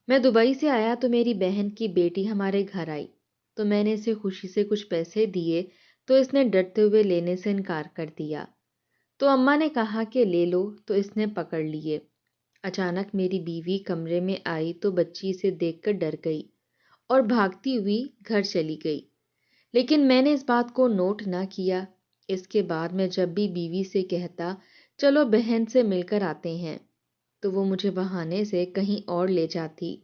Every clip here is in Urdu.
میں دبئی سے آیا تو میری بہن کی بیٹی ہمارے گھر آئی، تو میں نے اسے خوشی سے کچھ پیسے دیے تو اس نے ڈرتے ہوئے لینے سے انکار کر دیا۔ تو اماں نے کہا کہ لے لو تو اس نے پکڑ لیے۔ اچانک میری بیوی کمرے میں آئی تو بچی اسے دیکھ کر ڈر گئی اور بھاگتی ہوئی گھر چلی گئی، لیکن میں نے اس بات کو نوٹ نہ کیا۔ اس کے بعد میں جب بھی بیوی سے کہتا چلو بہن سے مل کر آتے ہیں، تو وہ مجھے بہانے سے کہیں اور لے جاتی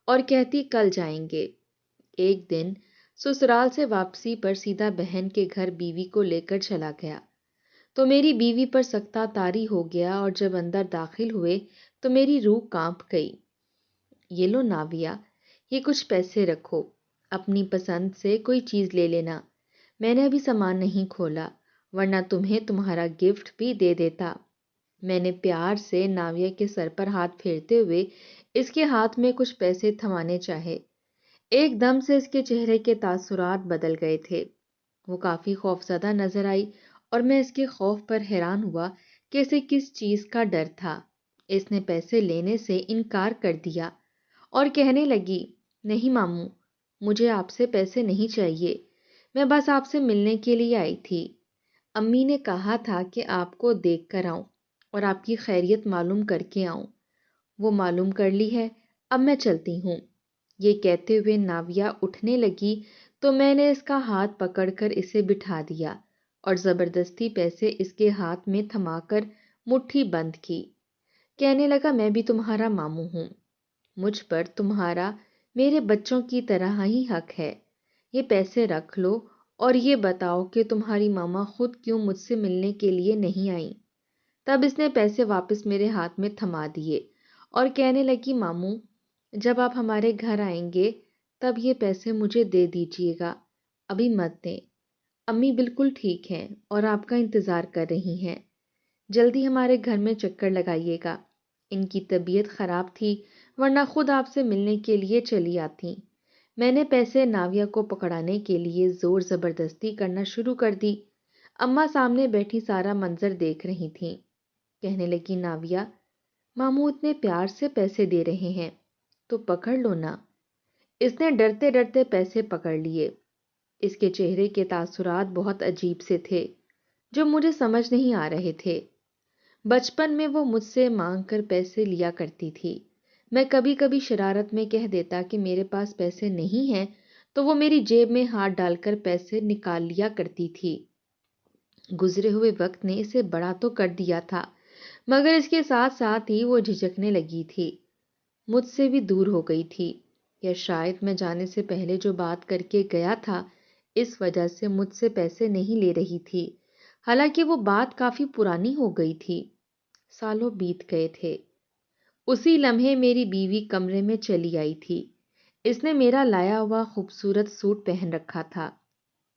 اور کہتی کل جائیں گے۔ ایک دن سسرال سے واپسی پر سیدھا بہن کے گھر بیوی کو لے کر چلا گیا، تو میری بیوی پر سکتہ طاری ہو گیا اور جب اندر داخل ہوئے تو میری روح کانپ گئی۔ یہ لو ناویا، یہ کچھ پیسے رکھو، اپنی پسند سے کوئی چیز لے لینا۔ میں نے ابھی سامان نہیں کھولا ورنہ تمہیں تمہارا گفٹ بھی دے دیتا۔ میں نے پیار سے ناویا کے سر پر ہاتھ پھیرتے ہوئے اس کے ہاتھ میں کچھ پیسے تھمانے چاہے۔ ایک دم سے اس کے چہرے کے تاثرات بدل گئے تھے۔ وہ کافی خوفزدہ نظر آئی اور میں اس کے خوف پر حیران ہوا کہ اسے کس چیز کا ڈر تھا۔ اس نے پیسے لینے سے انکار کر دیا اور کہنے لگی، نہیں ماموں، مجھے آپ سے پیسے نہیں چاہیے، میں بس آپ سے ملنے کے لیے آئی تھی۔ امی نے کہا تھا کہ آپ کو دیکھ کر آؤں اور آپ کی خیریت معلوم کر کے آؤں۔ وہ معلوم کر لی ہے، اب میں چلتی ہوں۔ یہ کہتے ہوئے ناویا اٹھنے لگی تو میں نے اس کا ہاتھ پکڑ کر اسے بٹھا دیا اور زبردستی پیسے اس کے ہاتھ میں تھما کر مٹھی بند کی۔ کہنے لگا، میں بھی تمہارا ماموں ہوں، مجھ پر تمہارا میرے بچوں کی طرح ہی حق ہے۔ یہ پیسے رکھ لو اور یہ بتاؤ کہ تمہاری ماما خود کیوں مجھ سے ملنے کے لیے نہیں آئیں۔ تب اس نے پیسے واپس میرے ہاتھ میں تھما دیے اور کہنے لگی، ماموں جب آپ ہمارے گھر آئیں گے تب یہ پیسے مجھے دے دیجیے گا، ابھی مت دیں۔ امی بالکل ٹھیک ہیں اور آپ کا انتظار کر رہی ہیں، جلدی ہمارے گھر میں چکر لگائیے گا۔ ان کی طبیعت خراب تھی ورنہ خود آپ سے ملنے کے لیے چلی آتی۔ میں نے پیسے ناویا کو پکڑانے کے لیے زور زبردستی کرنا شروع کر دی۔ اماں سامنے بیٹھی سارا منظر دیکھ رہی تھیں۔ کہنے لگی، ناویا، ماموں اتنے پیار سے پیسے دے رہے ہیں تو پکڑ لو نا۔ اس نے ڈرتے ڈرتے پیسے پکڑ لیے۔ اس کے چہرے کے تاثرات بہت عجیب سے تھے جو مجھے سمجھ نہیں آ رہے تھے۔ بچپن میں وہ مجھ سے مانگ کر پیسے لیا کرتی تھی۔ میں کبھی کبھی شرارت میں کہہ دیتا کہ میرے پاس پیسے نہیں ہیں تو وہ میری جیب میں ہاتھ ڈال کر پیسے نکال لیا کرتی تھی۔ گزرے ہوئے وقت نے اسے بڑا تو کر دیا تھا، مگر اس کے ساتھ ساتھ ہی وہ جھجکنے لگی تھی، مجھ سے بھی دور ہو گئی تھی، یا شاید میں جانے سے پہلے جو بات کر کے گیا تھا اس وجہ سے مجھ سے پیسے نہیں لے رہی تھی، حالانکہ وہ بات کافی پرانی ہو گئی تھی۔ سالوں بیت گئے تھے۔ اسی لمحے میری بیوی کمرے میں چلی آئی تھی۔ اس نے میرا لایا ہوا خوبصورت سوٹ پہن رکھا تھا۔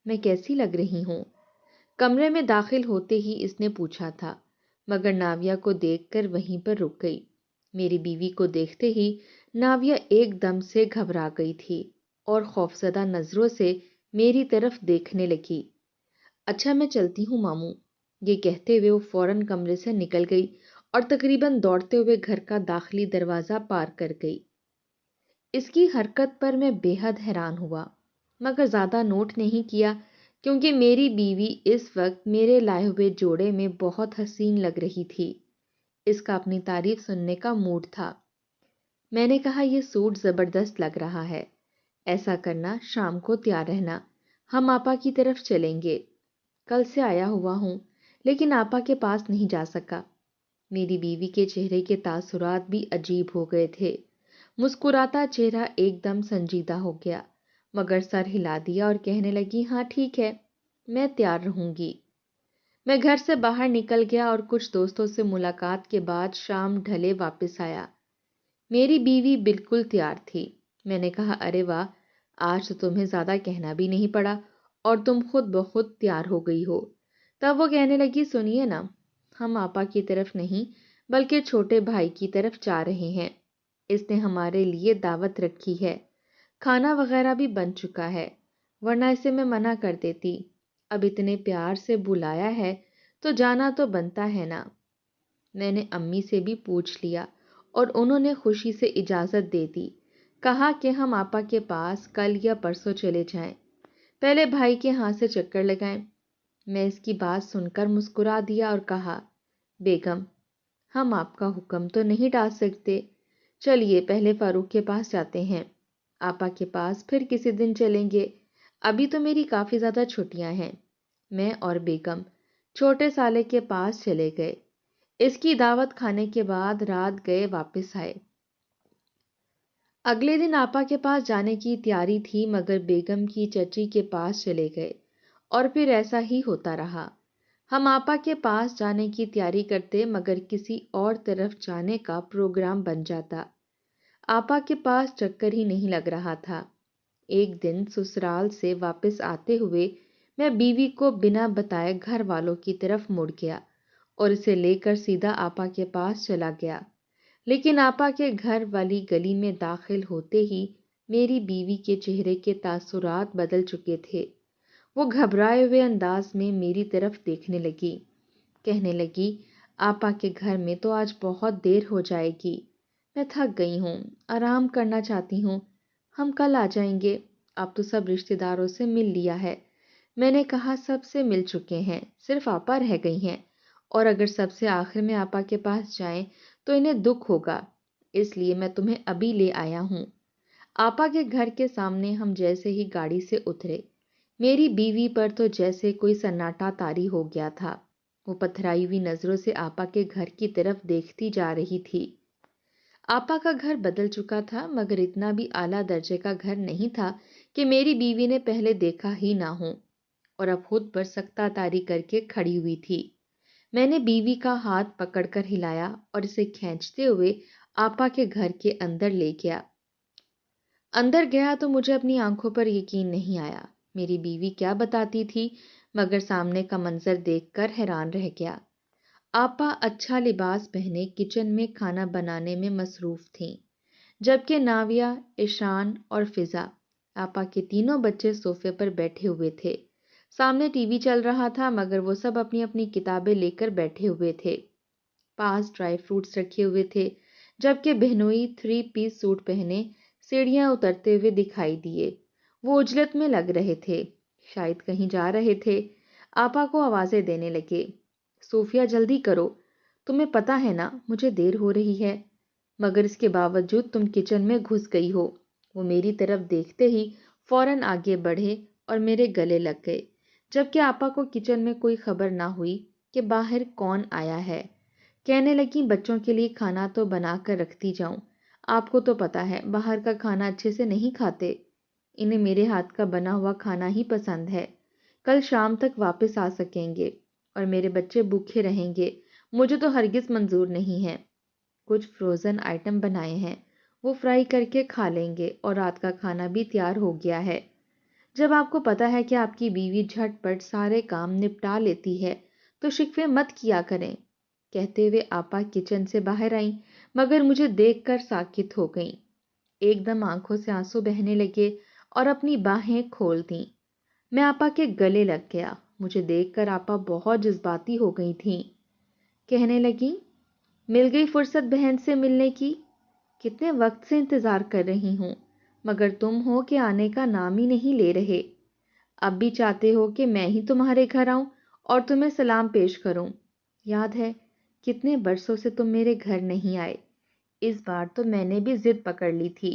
میں کیسی لگ رہی ہوں؟ کمرے میں داخل ہوتے ہی اس نے پوچھا تھا، مگر ناویا کو دیکھ کر وہیں پر رک گئی۔ میری بیوی کو دیکھتے ہی ناویا ایک دم سے گھبرا گئی تھی اور خوفزدہ نظروں سے میری طرف دیکھنے لگی۔ اچھا میں چلتی ہوں ماموں، یہ کہتے ہوئے وہ فوراً کمرے سے نکل گئی اور تقریباً دوڑتے ہوئے گھر کا داخلی دروازہ پار کر گئی۔ اس کی حرکت پر میں بے حد حیران ہوا، مگر زیادہ نوٹ نہیں کیا کیونکہ میری بیوی اس وقت میرے لائے ہوئے جوڑے میں بہت حسین لگ رہی تھی۔ اس کا اپنی تعریف سننے کا موڈ تھا۔ میں نے کہا، یہ سوٹ زبردست لگ رہا ہے، ایسا کرنا شام کو تیار رہنا، ہم آپا کی طرف چلیں گے۔ کل سے آیا ہوا ہوں لیکن آپا کے پاس نہیں جا سکا۔ میری بیوی کے چہرے کے تاثرات بھی عجیب ہو گئے تھے۔ مسکراتا چہرہ ایک دم سنجیدہ ہو گیا، مگر سر ہلا دیا اور کہنے لگی، ہاں ٹھیک ہے، میں تیار رہوں گی۔ میں گھر سے باہر نکل گیا اور کچھ دوستوں سے ملاقات کے بعد شام ڈھلے واپس آیا۔ میری بیوی بالکل تیار تھی۔ میں نے کہا، ارے واہ، آج تو تمہیں زیادہ کہنا بھی نہیں پڑا اور تم خود بخود تیار ہو گئی ہو۔ تب وہ کہنے لگی، سنیے نا، ہم آپا کی طرف نہیں بلکہ چھوٹے بھائی کی طرف جا رہے ہیں۔ اس نے ہمارے لیے دعوت رکھی ہے، کھانا وغیرہ بھی بن چکا ہے، ورنہ اسے میں منع کر دیتی۔ اب اتنے پیار سے بلایا ہے تو جانا تو بنتا ہے نا۔ میں نے امی سے بھی پوچھ لیا اور انہوں نے خوشی سے اجازت دے دی۔ کہا کہ ہم آپا کے پاس کل یا پرسوں چلے جائیں، پہلے بھائی کے ہاں سے چکر لگائیں۔ میں اس کی بات سن کر مسکرا دیا اور کہا، بیگم، ہم آپ کا حکم تو نہیں ٹال سکتے، چلیے پہلے فاروق کے پاس جاتے ہیں، آپا کے پاس پھر کسی دن چلیں گے، ابھی تو میری کافی زیادہ چھٹیاں ہیں۔ میں اور بیگم چھوٹے سالے کے پاس چلے گئے۔ اس کی دعوت کھانے کے بعد رات گئے واپس آئے۔ اگلے دن آپا کے پاس جانے کی تیاری تھی مگر بیگم کی چچی کے پاس چلے گئے اور پھر ایسا ہی ہوتا رہا۔ ہم آپا کے پاس جانے کی تیاری کرتے مگر کسی اور طرف جانے کا پروگرام بن جاتا۔ آپا کے پاس چکر ہی نہیں لگ رہا تھا۔ ایک دن سسرال سے واپس آتے ہوئے میں بیوی کو بنا بتائے گھر والوں کی طرف مڑ گیا اور اسے لے کر سیدھا آپا کے پاس چلا گیا، لیکن آپا کے گھر والی گلی میں داخل ہوتے ہی میری بیوی کے چہرے کے تاثرات بدل چکے تھے۔ وہ گھبرائے ہوئے انداز میں میری طرف دیکھنے لگی، کہنے لگی، آپا کے گھر میں تو آج بہت دیر ہو جائے گی، میں تھک گئی ہوں، آرام کرنا چاہتی ہوں، ہم کل آ جائیں گے، اب تو سب رشتہ داروں سے مل لیا ہے۔ میں نے کہا، سب سے مل چکے ہیں، صرف آپا رہ گئی ہیں، اور اگر سب سے آخر میں آپا کے پاس جائیں تو انہیں دکھ ہوگا، اس لیے میں تمہیں ابھی لے آیا ہوں۔ آپا کے گھر کے سامنے ہم جیسے ہی گاڑی سے اترے، میری بیوی پر تو جیسے کوئی سناٹا طاری ہو گیا تھا۔ وہ پتھرائی ہوئی نظروں سے آپا کے گھر کی طرف دیکھتی جا رہی تھی۔ آپا کا گھر بدل چکا تھا مگر اتنا بھی اعلیٰ درجے کا گھر نہیں تھا کہ میری بیوی نے پہلے دیکھا ہی نہ ہو، اور اب خود پر سکتہ طاری کر کے کھڑی ہوئی تھی۔ میں نے بیوی کا ہاتھ پکڑ کر ہلایا اور اسے کھینچتے ہوئے آپا کے گھر کے اندر لے گیا۔ اندر گیا تو مجھے اپنی آنکھوں پر یقین نہیں آیا۔ میری بیوی کیا بتاتی تھی مگر سامنے کا منظر دیکھ کر حیران رہ گیا۔ آپا اچھا لباس پہنے کچن میں کھانا بنانے میں مصروف تھیں، جبکہ ناویہ، ایشان اور فضا، آپا کے تینوں بچے صوفے پر بیٹھے ہوئے تھے۔ سامنے ٹی وی چل رہا تھا مگر وہ سب اپنی اپنی کتابیں لے کر بیٹھے ہوئے تھے۔ پاس ڈرائی فروٹس رکھے ہوئے تھے، جبکہ بہنوئی 3 پیس سوٹ پہنے سیڑھیاں اترتے ہوئے دکھائی دیے۔ وہ عجلت میں لگ رہے تھے، شاید کہیں جا رہے تھے۔ آپا کو آوازیں دینے لگے، صوفیہ جلدی کرو، تمہیں پتہ ہے نا مجھے دیر ہو رہی ہے، مگر اس کے باوجود تم کچن میں گھس گئی ہو۔ وہ میری طرف دیکھتے ہی فوراً آگے بڑھے اور میرے گلے لگ گئے، جبکہ آپا کو کچن میں کوئی خبر نہ ہوئی کہ باہر کون آیا ہے۔ کہنے لگیں، بچوں کے لیے کھانا تو بنا کر رکھتی جاؤں، آپ کو تو پتہ ہے باہر کا کھانا اچھے سے نہیں کھاتے، انہیں میرے ہاتھ کا بنا ہوا کھانا ہی پسند ہے۔ کل شام تک واپس آ سکیں گے اور میرے بچے بھوکے رہیں گے، مجھے تو ہرگز منظور نہیں ہے۔ کچھ فروزن آئٹم بنائے ہیں، وہ فرائی کر کے کھا لیں گے، اور رات کا کھانا بھی تیار ہو گیا ہے۔ جب آپ کو پتہ ہے کہ آپ کی بیوی جھٹ پٹ سارے کام نپٹا لیتی ہے تو شکوے مت کیا کریں۔ کہتے ہوئے آپا کچن سے باہر آئیں مگر مجھے دیکھ کر ساکت ہو گئیں۔ ایک دم آنکھوں سے آنسو بہنے لگے اور اپنی باہیں کھول دیں۔ میں آپا کے گلے لگ گیا۔ مجھے دیکھ کر آپا بہت جذباتی ہو گئی تھیں۔ کہنے لگیں، مل گئی فرصت بہن سے ملنے کی، کتنے وقت سے انتظار کر رہی ہوں مگر تم ہو کہ آنے کا نام ہی نہیں لے رہے۔ اب بھی چاہتے ہو کہ میں ہی تمہارے گھر آؤں اور تمہیں سلام پیش کروں۔ یاد ہے کتنے برسوں سے تم میرے گھر نہیں آئے، اس بار تو میں نے بھی ضد پکڑ لی تھی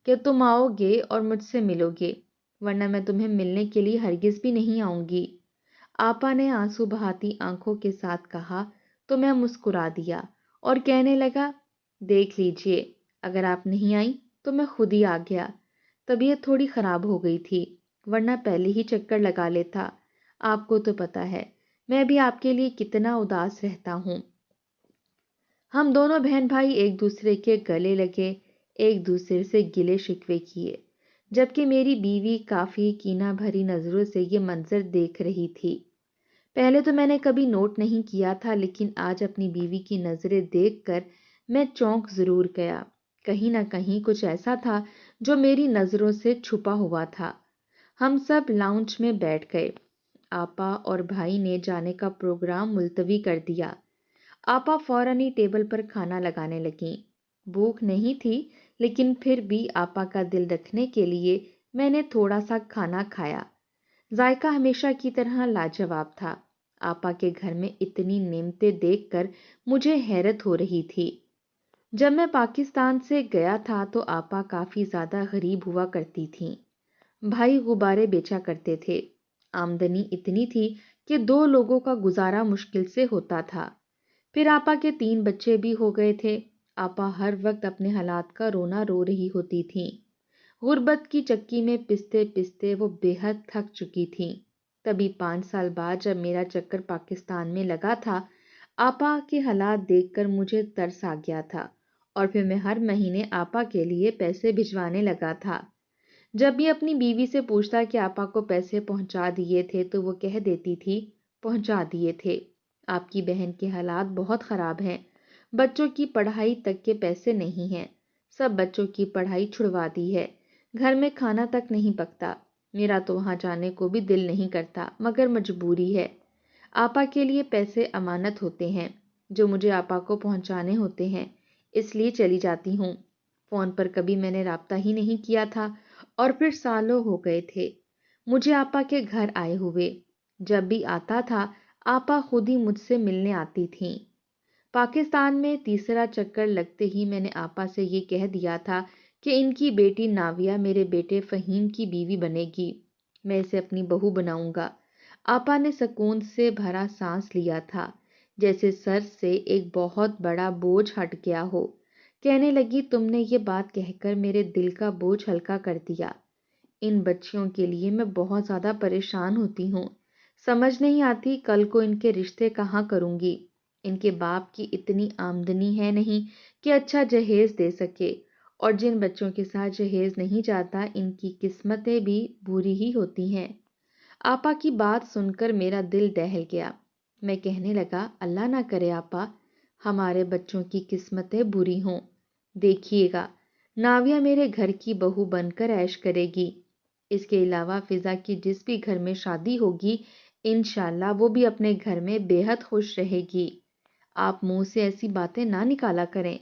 کہ تم آؤ گے اور مجھ سے ملو گے، ورنہ میں تمہیں ملنے کے لیے ہرگز بھی نہیں آؤں گی۔ آپا نے آنسو بہاتی آنکھوں کے ساتھ کہا تو میں مسکرا دیا اور کہنے لگا، دیکھ لیجئے، اگر آپ نہیں آئیں تو میں خود ہی آ گیا۔ طبیعت تھوڑی خراب ہو گئی تھی ورنہ پہلے ہی چکر لگا لیتا۔ آپ کو تو پتہ ہے میں بھی آپ کے لیے کتنا اداس رہتا ہوں۔ ہم دونوں بہن بھائی ایک دوسرے کے گلے لگے، ایک دوسرے سے گلے شکوے کیے، جبکہ میری بیوی کافی کینہ بھری نظروں سے یہ منظر دیکھ رہی تھی۔ پہلے تو میں نے کبھی نوٹ نہیں کیا تھا لیکن آج اپنی بیوی کی نظریں دیکھ کر میں چونک ضرور گیا۔ کہیں نہ کہیں کچھ ایسا تھا جو میری نظروں سے چھپا ہوا تھا۔ ہم سب لاؤنج میں بیٹھ گئے۔ آپا اور بھائی نے جانے کا پروگرام ملتوی کر دیا۔ آپا فوراً ہی ٹیبل پر کھانا لگانے لگیں۔ بھوک نہیں تھی لیکن پھر بھی آپا کا دل رکھنے کے لیے میں نے تھوڑا سا کھانا کھایا۔ ذائقہ ہمیشہ کی طرح لاجواب تھا۔ آپا کے گھر میں اتنی نعمتیں دیکھ کر مجھے حیرت ہو رہی تھی۔ جب میں پاکستان سے گیا تھا تو آپا کافی زیادہ غریب ہوا کرتی تھیں۔ بھائی غبارے بیچا کرتے تھے۔ آمدنی اتنی تھی کہ 2 لوگوں کا گزارا مشکل سے ہوتا تھا۔ پھر آپا کے 3 بچے بھی ہو گئے تھے۔ آپا ہر وقت اپنے حالات کا رونا رو رہی ہوتی تھیں۔ غربت کی چکی میں پستے پستے وہ بے حد تھک چکی تھیں۔ تبھی 5 سال بعد جب میرا چکر پاکستان میں لگا تھا، آپا کے حالات دیکھ کر مجھے ترس آ گیا تھا اور پھر میں ہر مہینے آپا کے لیے پیسے بھجوانے لگا تھا۔ جب بھی اپنی بیوی سے پوچھتا کہ آپا کو پیسے پہنچا دیے تھے تو وہ کہہ دیتی تھی پہنچا دیے تھے۔ آپ کی بہن کے حالات بہت خراب ہیں، بچوں کی پڑھائی تک کے پیسے نہیں ہیں، سب بچوں کی پڑھائی چھڑوا دی ہے، گھر میں کھانا تک نہیں پکتا، میرا تو وہاں جانے کو بھی دل نہیں کرتا مگر مجبوری ہے۔ آپا کے لیے پیسے امانت ہوتے ہیں جو مجھے آپا کو پہنچانے ہوتے ہیں، اس لیے چلی جاتی ہوں۔ فون پر کبھی میں نے رابطہ ہی نہیں کیا تھا اور پھر سالوں ہو گئے تھے مجھے آپا کے گھر آئے ہوئے۔ جب بھی آتا تھا آپا خود ہی مجھ سے ملنے آتی تھیں۔ پاکستان میں تیسرا چکر لگتے ہی میں نے آپا سے یہ کہہ دیا تھا کہ ان کی بیٹی ناویہ میرے بیٹے فہیم کی بیوی بنے گی، میں اسے اپنی بہو بناؤں گا۔ آپا نے سکون سے بھرا سانس لیا تھا، جیسے سر سے ایک بہت بڑا بوجھ ہٹ گیا ہو۔ کہنے لگی تم نے یہ بات کہہ کر میرے دل کا بوجھ ہلکا کر دیا۔ ان بچیوں کے لیے میں بہت زیادہ پریشان ہوتی ہوں، سمجھ نہیں آتی کل کو ان کے رشتے کہاں کروں گی۔ ان کے باپ کی اتنی آمدنی ہے نہیں کہ اچھا جہیز دے سکے، اور جن بچوں کے ساتھ جہیز نہیں جاتا ان کی قسمتیں بھی بری ہی ہوتی ہیں۔ آپا کی بات سن کر میرا دل دہل گیا۔ میں کہنے لگا اللہ نہ کرے آپا ہمارے بچوں کی قسمتیں بری ہوں۔ دیکھیے گا ناویہ میرے گھر کی بہو بن کر عیش کرے گی۔ اس کے علاوہ فضا کی جس بھی گھر میں شادی ہوگی انشاءاللہ وہ بھی اپنے گھر میں بے حد خوش رہے گی۔ آپ منہ سے ایسی باتیں نہ نکالا کریں۔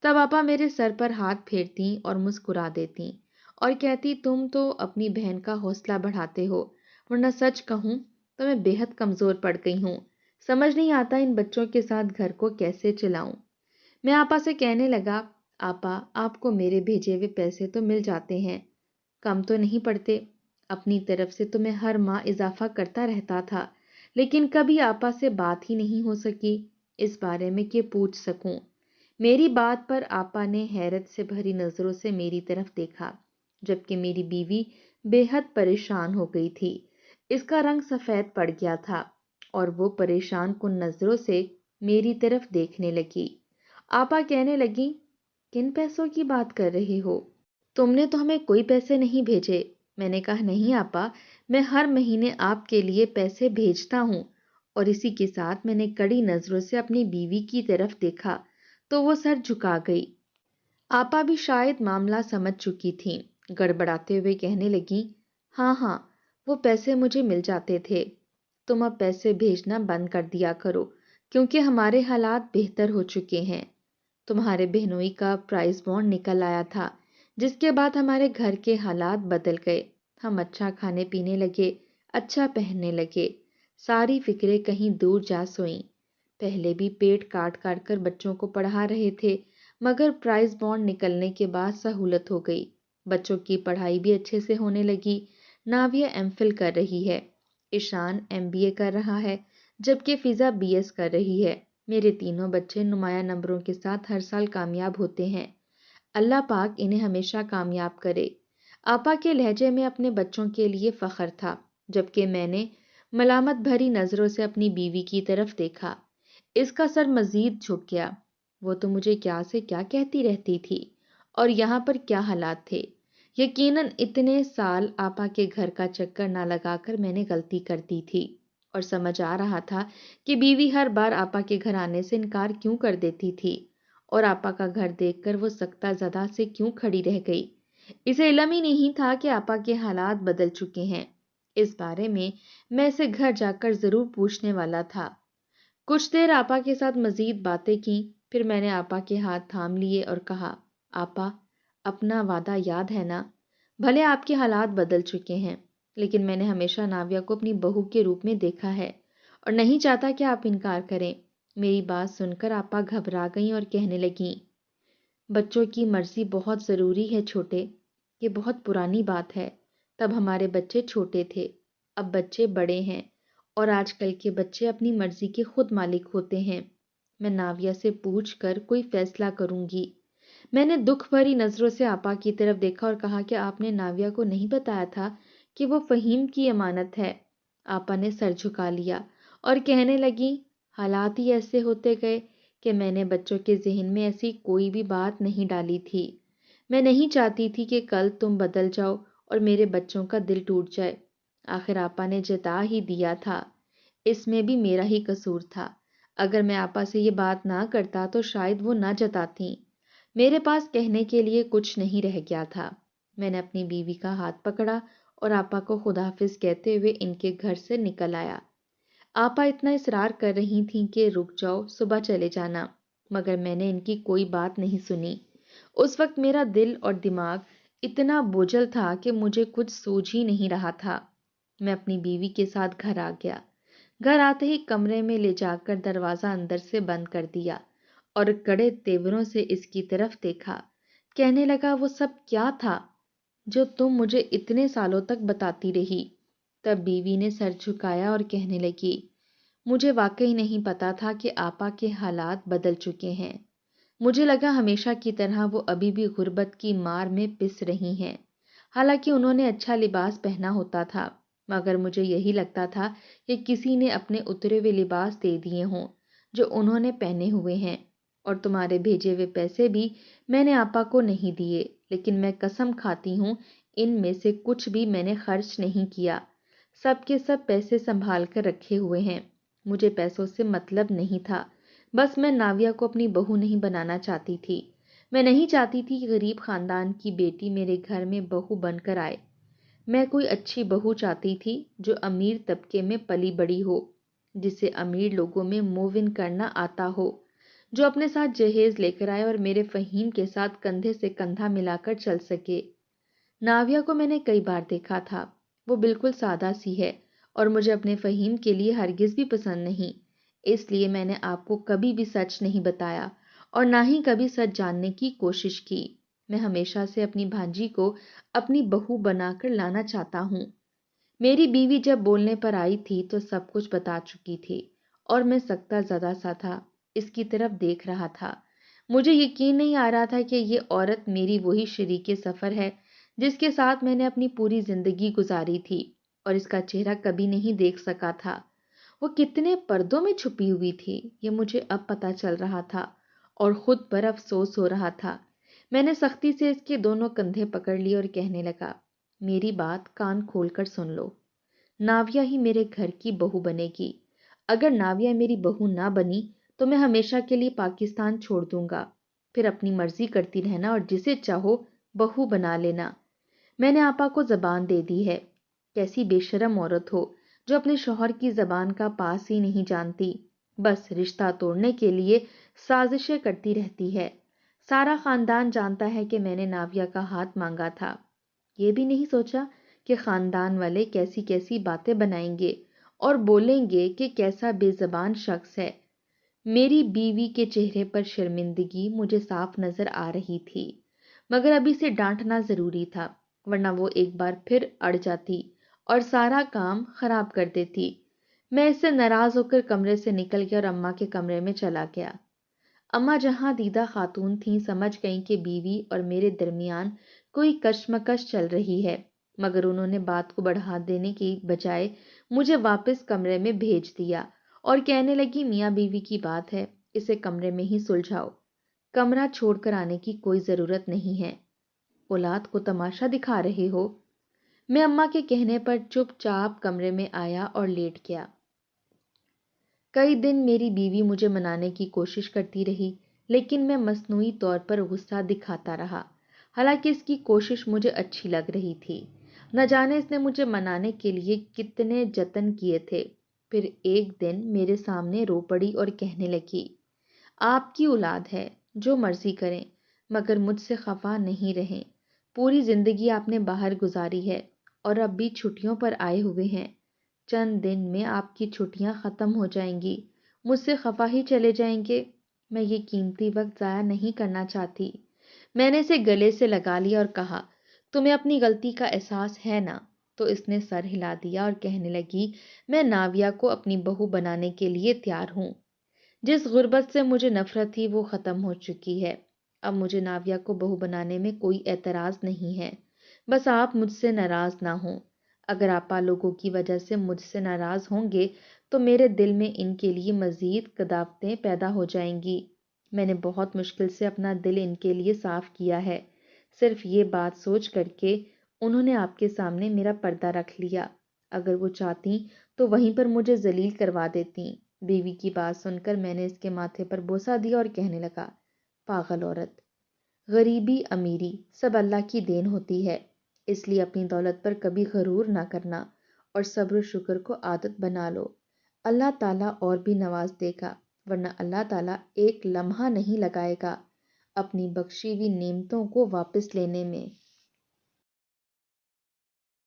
تب آپا میرے سر پر ہاتھ پھیرتی اور مسکرا دیتی اور کہتی تم تو اپنی بہن کا حوصلہ بڑھاتے ہو، ورنہ سچ کہوں تو میں بے حد کمزور پڑ گئی ہوں، سمجھ نہیں آتا ان بچوں کے ساتھ گھر کو کیسے چلاؤں۔ میں آپا سے کہنے لگا آپا آپ کو میرے بھیجے ہوئے پیسے تو مل جاتے ہیں، کم تو نہیں پڑتے، اپنی طرف سے تو میں ہر ماہ اضافہ کرتا رہتا تھا، لیکن کبھی آپا سے بات ہی نہیں ہو سکی اس بارے میں کہ پوچھ سکوں۔ میری بات پر آپا نے حیرت سے بھری نظروں سے میری طرف دیکھا، جبکہ میری بیوی بے حد پریشان ہو گئی تھی، اس کا رنگ سفید پڑ گیا تھا اور وہ پریشان کن نظروں سے میری طرف دیکھنے لگی۔ آپا کہنے لگی کن پیسوں کی بات کر رہی ہو؟ تم نے تو ہمیں کوئی پیسے نہیں بھیجے۔ میں نے کہا نہیں آپا، میں ہر مہینے آپ کے لیے پیسے بھیجتا ہوں، اور اسی کے ساتھ میں نے کڑی نظروں سے اپنی بیوی کی طرف دیکھا تو وہ سر جھکا گئی۔ آپا بھی شاید معاملہ سمجھ چکی تھیں، گڑبڑاتے ہوئے کہنے لگی ہاں ہاں وہ پیسے مجھے مل جاتے تھے، تم اب پیسے بھیجنا بند کر دیا کرو کیونکہ ہمارے حالات بہتر ہو چکے ہیں۔ تمہارے بہنوئی کا پرائز بانڈ نکل آیا تھا جس کے بعد ہمارے گھر کے حالات بدل گئے، ہم اچھا کھانے پینے لگے، اچھا پہننے لگے، ساری فکریں کہیں دور جا سوئیں۔ پہلے بھی پیٹ کاٹ کاٹ کر بچوں کو پڑھا رہے تھے مگر پرائز بانڈ نکلنے کے بعد سہولت ہو گئی، بچوں کی پڑھائی بھی اچھے سے ہونے لگی۔ ناویہ ایم فل کر رہی ہے، ایشان MBA کر رہا ہے، جبکہ فضا BS کر رہی ہے۔ میرے تینوں بچے نمایاں نمبروں کے ساتھ ہر سال کامیاب ہوتے ہیں، اللہ پاک انہیں ہمیشہ کامیاب کرے۔ آپا کے لہجے میں اپنے بچوں کے لیے فخر تھا، جبکہ میں نے ملامت بھری نظروں سے اپنی بیوی کی طرف دیکھا۔ اس کا سر مزید جھک گیا، وہ تو مجھے کیا سے کیا کہتی رہتی تھی اور یہاں پر کیا حالات تھے۔ یقیناً اتنے سال آپا کے گھر کا چکر نہ لگا کر میں نے غلطی کر دی تھی، اور سمجھ آ رہا تھا کہ بیوی ہر بار آپا کے گھر آنے سے انکار کیوں کر دیتی تھی اور آپا کا گھر دیکھ کر وہ سکتہ زدہ سے کیوں کھڑی رہ گئی۔ اسے علم ہی نہیں تھا کہ آپا کے حالات بدل چکے ہیں، اس بارے میں اسے گھر جا کر ضرور پوچھنے والا تھا۔ کچھ دیر آپا کے ساتھ مزید باتیں کی، پھر میں نے آپا کے ہاتھ تھام لیے اور کہا آپا اپنا وعدہ یاد ہے نا؟ بھلے آپ کے حالات بدل چکے ہیں، لیکن میں نے ہمیشہ ناویہ کو اپنی بہو کے روپ میں دیکھا ہے اور نہیں چاہتا کہ آپ انکار کریں۔ میری بات سن کر آپا گھبرا گئیں اور کہنے لگیں، بچوں کی مرضی بہت ضروری ہے چھوٹے، یہ بہت پرانی بات ہے۔ تب ہمارے بچے چھوٹے تھے، اب بچے بڑے ہیں اور آج کل کے بچے اپنی مرضی کے خود مالک ہوتے ہیں۔ میں ناویہ سے پوچھ کر کوئی فیصلہ کروں گی۔ میں نے دکھ بھری نظروں سے آپا کی طرف دیکھا اور کہا کہ آپ نے ناویہ کو نہیں بتایا تھا کہ وہ فہیم کی امانت ہے؟ آپا نے سر جھکا لیا اور کہنے لگی، حالات ہی ایسے ہوتے گئے کہ میں نے بچوں کے ذہن میں ایسی کوئی بھی بات نہیں ڈالی تھی۔ میں نہیں چاہتی تھی کہ کل تم بدل جاؤ اور میرے بچوں کا دل ٹوٹ جائے۔ آخر آپا نے جتا ہی دیا تھا، اس میں بھی میرا ہی قصور تھا۔ اگر میں آپا سے یہ بات نہ کرتا تو شاید وہ نہ جتاتی۔ میرے پاس کہنے کے لیے کچھ نہیں رہ گیا تھا۔ میں نے اپنی بیوی کا ہاتھ پکڑا اور آپا کو خدا حافظ کہتے ہوئے ان کے گھر سے نکل آیا۔ آپا اتنا اصرار کر رہی تھیں کہ رک جاؤ، صبح چلے جانا، مگر میں نے ان کی کوئی بات نہیں سنی۔ اس وقت میرا دل اور دماغ اتنا بوجھل تھا کہ مجھے کچھ سوجھ ہی نہیں رہا تھا۔ میں اپنی بیوی کے ساتھ گھر آ گیا۔ گھر آتے ہی کمرے میں لے جا کر دروازہ اندر سے بند کر دیا اور کڑے تیوروں سے اس کی طرف دیکھا۔ کہنے لگا، وہ سب کیا تھا جو تم مجھے اتنے سالوں تک بتاتی رہی؟ تب بیوی نے سر جھکایا اور کہنے لگی، مجھے واقعی نہیں پتا تھا کہ آپا کے حالات بدل چکے ہیں۔ مجھے لگا ہمیشہ کی طرح وہ ابھی بھی غربت کی مار میں پس رہی ہیں، حالانکہ انہوں نے اچھا لباس پہنا ہوتا تھا، مگر مجھے یہی لگتا تھا کہ کسی نے اپنے اترے ہوئے لباس دے دیے ہوں جو انہوں نے پہنے ہوئے ہیں۔ اور تمہارے بھیجے ہوئے پیسے بھی میں نے آپا کو نہیں دیے، لیکن میں قسم کھاتی ہوں ان میں سے کچھ بھی میں نے خرچ نہیں کیا۔ سب کے سب پیسے سنبھال کر رکھے ہوئے ہیں۔ مجھے پیسوں سے مطلب نہیں تھا، بس میں ناویہ کو اپنی بہو نہیں بنانا چاہتی تھی۔ میں نہیں چاہتی تھی کہ غریب خاندان کی بیٹی میرے گھر میں بہو بن کر آئے۔ میں کوئی اچھی بہو چاہتی تھی جو امیر طبقے میں پلی بڑی ہو، جسے امیر لوگوں میں موو ان کرنا آتا ہو، جو اپنے ساتھ جہیز لے کر آئے اور میرے فہیم کے ساتھ کندھے سے کندھا ملا کر چل سکے۔ ناویہ کو میں نے کئی بار دیکھا تھا، وہ بالکل سادہ سی ہے اور مجھے اپنے فہیم کے لیے ہرگز بھی پسند نہیں۔ اس لیے میں نے آپ کو کبھی بھی سچ نہیں بتایا اور نہ ہی کبھی سچ جاننے کی کوشش کی۔ میں ہمیشہ سے اپنی بھانجی کو اپنی بہو بنا کر لانا چاہتا ہوں۔ میری بیوی جب بولنے پر آئی تھی تو سب کچھ بتا چکی تھی اور میں سکتا زدہ سا تھا، اس کی طرف دیکھ رہا تھا۔ مجھے یقین نہیں آ رہا تھا کہ یہ عورت میری وہی شریک سفر ہے جس کے ساتھ میں نے اپنی پوری زندگی گزاری تھی اور اس کا چہرہ کبھی نہیں دیکھ سکا تھا۔ وہ کتنے پردوں میں چھپی ہوئی تھی یہ مجھے اب پتہ چل رہا تھا اور خود پر افسوس ہو رہا تھا۔ میں نے سختی سے اس کے دونوں کندھے پکڑ لیے اور کہنے لگا، میری بات کان کھول کر سن لو۔ ناویہ ہی میرے گھر کی بہو بنے گی۔ اگر ناویہ میری بہو نہ بنی تو میں ہمیشہ کے لیے پاکستان چھوڑ دوں گا، پھر اپنی مرضی کرتی رہنا اور جسے چاہو بہو بنا لینا۔ میں نے آپا کو زبان دے دی ہے۔ کیسی بے شرم عورت ہو جو اپنے شوہر کی زبان کا پاس ہی نہیں جانتی، بس رشتہ توڑنے کے لیے سازشیں کرتی رہتی ہے۔ سارا خاندان جانتا ہے کہ میں نے ناویہ کا ہاتھ مانگا تھا۔ یہ بھی نہیں سوچا کہ خاندان والے کیسی کیسی باتیں بنائیں گے اور بولیں گے کہ کیسا بے زبان شخص ہے۔ میری بیوی کے چہرے پر شرمندگی مجھے صاف نظر آ رہی تھی، مگر ابھی سے ڈانٹنا ضروری تھا، ورنہ وہ ایک بار پھر اڑ جاتی اور سارا کام خراب کر دیتی۔ میں اس سے ناراض ہو کر کمرے سے نکل گیا اور اماں کے کمرے میں چلا گیا۔ اماں جہاں دیدہ خاتون تھیں سمجھ گئیں کہ بیوی اور میرے درمیان کوئی کشمکش چل رہی ہے، مگر انہوں نے بات کو بڑھا دینے کی بجائے مجھے واپس کمرے میں بھیج دیا اور کہنے لگی، میاں بیوی کی بات ہے، اسے کمرے میں ہی سلجھاؤ، کمرہ چھوڑ کر آنے کی کوئی ضرورت نہیں ہے۔ اولاد کو تماشا دکھا رہے ہو؟ میں اماں کے کہنے پر چپ چاپ کمرے میں آیا اور لیٹ گیا۔ کئی دن میری بیوی مجھے منانے کی کوشش کرتی رہی، لیکن میں مصنوعی طور پر غصہ دکھاتا رہا، حالانکہ اس کی کوشش مجھے اچھی لگ رہی تھی۔ نہ جانے اس نے مجھے منانے کے لیے کتنے جتن کیے تھے۔ پھر ایک دن میرے سامنے رو پڑی اور کہنے لگی، آپ کی اولاد ہے، جو مرضی کریں، مگر مجھ سے خفا نہیں رہیں۔ پوری زندگی آپ نے باہر گزاری ہے اور اب بھی چھٹیوں پر آئے ہوئے ہیں۔ چند دن میں آپ کی چھٹیاں ختم ہو جائیں گی، مجھ سے خفا ہی چلے جائیں گے۔ میں یہ قیمتی وقت ضائع نہیں کرنا چاہتی۔ میں نے اسے گلے سے لگا لیا اور کہا، تمہیں اپنی غلطی کا احساس ہے نا؟ تو اس نے سر ہلا دیا اور کہنے لگی، میں ناویہ کو اپنی بہو بنانے کے لیے تیار ہوں۔ جس غربت سے مجھے نفرت تھی وہ ختم ہو چکی ہے۔ اب مجھے ناویہ کو بہو بنانے میں کوئی اعتراض نہیں ہے، بس آپ مجھ سے ناراض نہ ہوں۔ اگر آپا لوگوں کی وجہ سے مجھ سے ناراض ہوں گے تو میرے دل میں ان کے لیے مزید قداوتیں پیدا ہو جائیں گی۔ میں نے بہت مشکل سے اپنا دل ان کے لیے صاف کیا ہے۔ صرف یہ بات سوچ کر کے انہوں نے آپ کے سامنے میرا پردہ رکھ لیا۔ اگر وہ چاہتی تو وہیں پر مجھے ذلیل کروا دیتی۔ بیوی کی بات سن کر میں نے اس کے ماتھے پر بوسہ دیا اور کہنے لگا، پاگل عورت! غریبی امیری سب اللہ کی دین ہوتی ہے، اس لیے اپنی دولت پر کبھی غرور نہ کرنا اور صبر و شکر کو عادت بنا لو۔ اللہ تعالیٰ اور بھی نواز دے گا، ورنہ اللہ تعالیٰ ایک لمحہ نہیں لگائے گا اپنی بخشی ہوئی نعمتوں کو واپس لینے میں۔